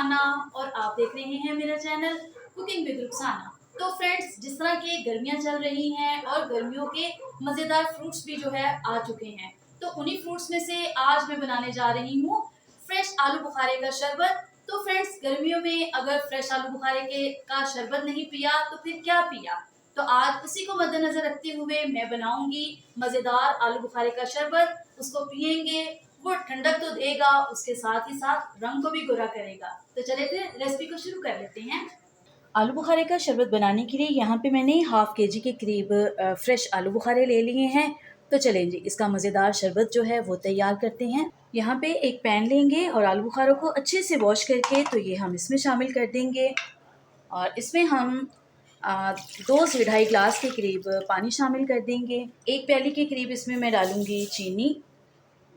रुखसाना और आप देख रहे हैं मेरा चैनल कुकिंग विद रुखसाना। तो फ्रेंड्स, जिस तरह की गर्मियां चल रही हैं और गर्मियों के मज़ेदार फ्रूट्स भी जो है आ चुके हैं, तो उन्हीं फ्रूट्स में से आज मैं बनाने जा रही हूँ फ्रेश आलू बुखारे का शरबत। तो फ्रेंड्स, गर्मियों में अगर फ्रेश आलू बुखारे के का शरबत नहीं पिया तो फिर क्या पिया। तो आज उसी को मद्देनजर रखते हुए मैं बनाऊंगी मज़ेदार आलू बुखारे का शरबत। उसको पियेंगे, वो ठंडक तो देगा, उसके साथ ही साथ रंग को भी गोरा करेगा। तो चले फिर रेसिपी को शुरू कर लेते हैं। आलू बुखारे का शरबत बनाने के लिए यहाँ पे मैंने हाफ के जी के करीब फ्रेश आलू बुखारे ले लिए हैं। तो चलें जी, इसका मज़ेदार शरबत जो है वो तैयार करते हैं। यहाँ पे एक पैन लेंगे और आलू बुखारों को अच्छे से वॉश करके तो ये हम इसमें शामिल कर देंगे। और इसमें हम 2 से ढाई गिलास के करीब पानी शामिल कर देंगे। एक प्याली के करीब इसमें मैं डालूँगी चीनी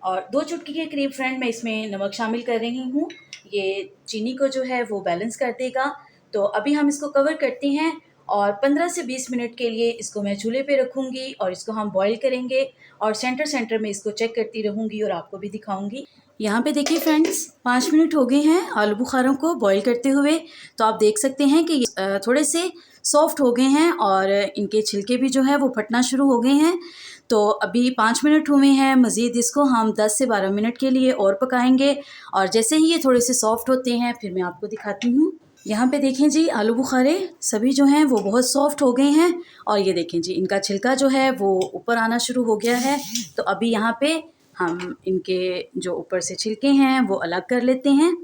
और 2 चुटकी के करीब फ्रेंड मैं इसमें नमक शामिल कर रही हूँ। ये चीनी को जो है वो बैलेंस कर देगा। तो अभी हम इसको कवर करते हैं और 15 से 20 मिनट के लिए इसको मैं चूल्हे पे रखूँगी और इसको हम बॉईल करेंगे और सेंटर में इसको चेक करती रहूँगी और आपको भी दिखाऊँगी। यहाँ पे देखिए फ्रेंड्स, 5 मिनट हो गए हैं आलू बुखारों को बॉईल करते हुए। तो आप देख सकते हैं कि ये थोड़े से सॉफ्ट हो गए हैं और इनके छिलके भी जो है वो फटना शुरू हो गए हैं। तो अभी 5 मिनट हुए हैं, मज़ीद इसको हम 10 से 12 मिनट के लिए और पकाएंगे और जैसे ही ये थोड़े से सॉफ्ट होते हैं फिर मैं आपको दिखाती हूँ। यहाँ पे देखें जी, आलू बुखारे सभी जो हैं वो बहुत सॉफ्ट हो गए हैं और ये देखें जी, इनका छिलका जो है वो ऊपर आना शुरू हो गया है। तो अभी यहाँ पे हम इनके जो ऊपर से छिलके हैं वो अलग कर लेते हैं।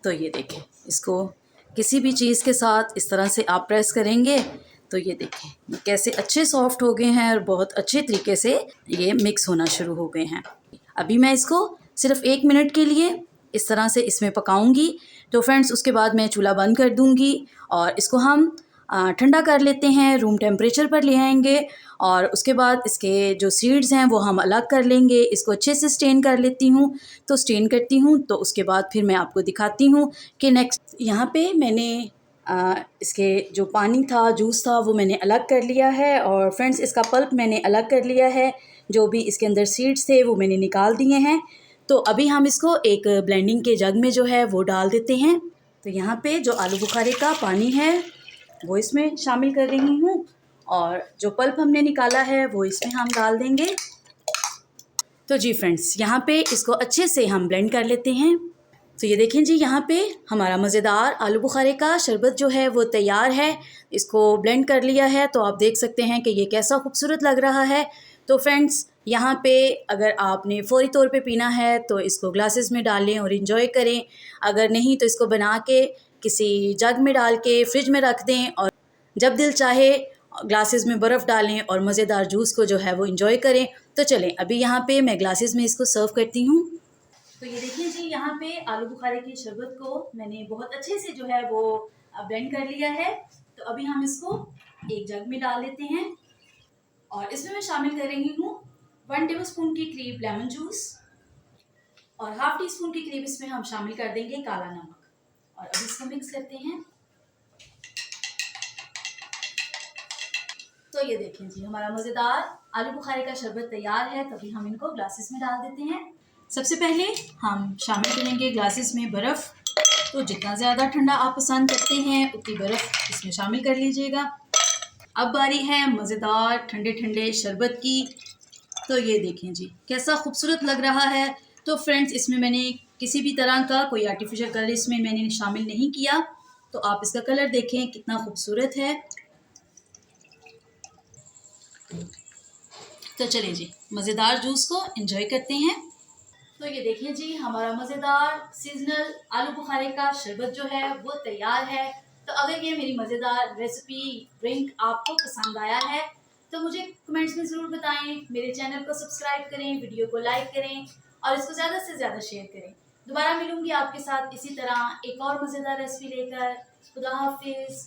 तो ये देखें, इसको किसी भी चीज़ के साथ इस तरह से आप प्रेस करेंगे तो ये देखें कैसे अच्छे सॉफ्ट हो गए हैं और बहुत अच्छे तरीके से ये मिक्स होना शुरू हो गए हैं। अभी मैं इसको सिर्फ 1 मिनट के लिए इस तरह से इसमें पकाऊंगी। तो फ्रेंड्स, उसके बाद मैं चूल्हा बंद कर दूंगी और इसको हम ठंडा कर लेते हैं, रूम टेम्परेचर पर ले आएंगे और उसके बाद इसके जो सीड्स हैं वो हम अलग कर लेंगे। इसको अच्छे से स्टेन कर लेती हूँ। तो स्टेन करती हूँ तो उसके बाद फिर मैं आपको दिखाती हूँ कि नेक्स्ट। यहाँ पे मैंने इसके जो पानी था, जूस था, वो मैंने अलग कर लिया है और फ्रेंड्स इसका पल्प मैंने अलग कर लिया है। जो भी इसके अंदर सीड्स थे वो मैंने निकाल दिए हैं। तो अभी हम इसको एक ब्लेंडिंग के जग में जो है वो डाल देते हैं। तो यहाँ पे जो आलू बुखारे का पानी है वो इसमें शामिल कर रही हूँ और जो पल्प हमने निकाला है वो इसमें हम डाल देंगे। तो जी फ्रेंड्स, यहाँ पे इसको अच्छे से हम ब्लेंड कर लेते हैं। तो ये देखें जी, यहाँ पे हमारा मज़ेदार आलू बुखारे का शरबत जो है वो तैयार है। इसको ब्लेंड कर लिया है तो आप देख सकते हैं कि ये कैसा खूबसूरत लग रहा है। तो फ्रेंड्स, यहाँ पे अगर आपने फ़ौरी तौर पे पीना है तो इसको ग्लासेस में डालें और इन्जॉय करें। अगर नहीं तो इसको बना के किसी जग में डाल के फ्रिज में रख दें और जब दिल चाहे ग्लासेस में बर्फ़ डालें और मज़ेदार जूस को जो है वो इन्जॉय करें। तो चलें, अभी यहाँ पे मैं ग्लासेस में इसको सर्व करती हूँ। तो ये देखिए जी, यहाँ पे आलू बुखारे के शरबत को मैंने बहुत अच्छे से जो है वो ब्लेंड कर लिया है। तो अभी हम इसको एक जग में डाल देते हैं और इसमें मैं शामिल कर रही हूँ 1 टेबलस्पून के करीब लेमन जूस और हाफ टी स्पून के करीब इसमें हम शामिल कर देंगे काला नमक और अभी इसको मिक्स करते हैं। तो ये देखें जी, हमारा मज़ेदार आलू बुखारे का शरबत तैयार है। तभी हम इनको ग्लासेस में डाल देते हैं। सबसे पहले हम शामिल करेंगे ग्लासेस में बर्फ़। तो जितना ज़्यादा ठंडा आप पसंद करते हैं उतनी बर्फ़ इसमें शामिल कर लीजिएगा। अब बारी है मज़ेदार ठंडे ठंडे शरबत की। तो ये देखें जी, कैसा खूबसूरत लग रहा है। तो फ्रेंड्स, इसमें मैंने किसी भी तरह का कोई आर्टिफिशियल कलर इसमें मैंने शामिल नहीं किया। तो आप इसका कलर देखें कितना खूबसूरत है। तो चलें जी, मज़ेदार जूस को एंजॉय करते हैं। तो ये देखिए जी, हमारा मज़ेदार सीजनल आलू बुखारे का शरबत जो है वो तैयार है। तो अगर ये मेरी मज़ेदार रेसिपी ड्रिंक आपको पसंद आया है तो मुझे कमेंट्स में ज़रूर बताएं। मेरे चैनल को सब्सक्राइब करें, वीडियो को लाइक करें और इसको ज़्यादा से ज़्यादा शेयर करें। दोबारा मिलूंगी आपके साथ इसी तरह एक और मज़ेदार रेसिपी लेकर। खुदा हाफिज़।